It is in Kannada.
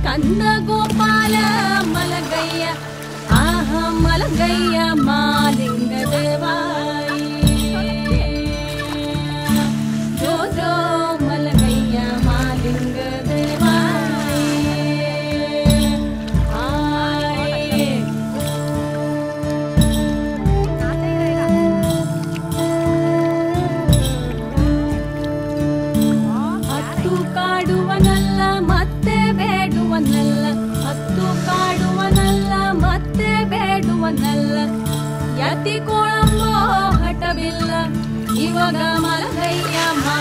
ಕಂದ ಗೋಪಾಲ ಮಲಗಯ್ಯ ಆಹ ಮಲಗಯ್ಯ ಮಾಲಿಂಗ ದೇವಾಯಿ ಜೋ ಜೋ ಮಲಗಯ್ಯ ಮಾಲಿಂಗ ದೇವಾಯಿ ಹತ್ತು ಕಾಡುವನಲ್ಲ ಮತ್ತೆ ಬೇಡುವನಲ್ಲ ಹತ್ತು ಕಾಡುವನಲ್ಲ ಮತ್ತೆ ಬೇಡುವನಲ್ಲ ಯತಿ ಕೋಳಂಬೋ ಹಠವಿಲ್ಲ ಇವಾಗ ಮಲಗಯ್ಯ ಮಾ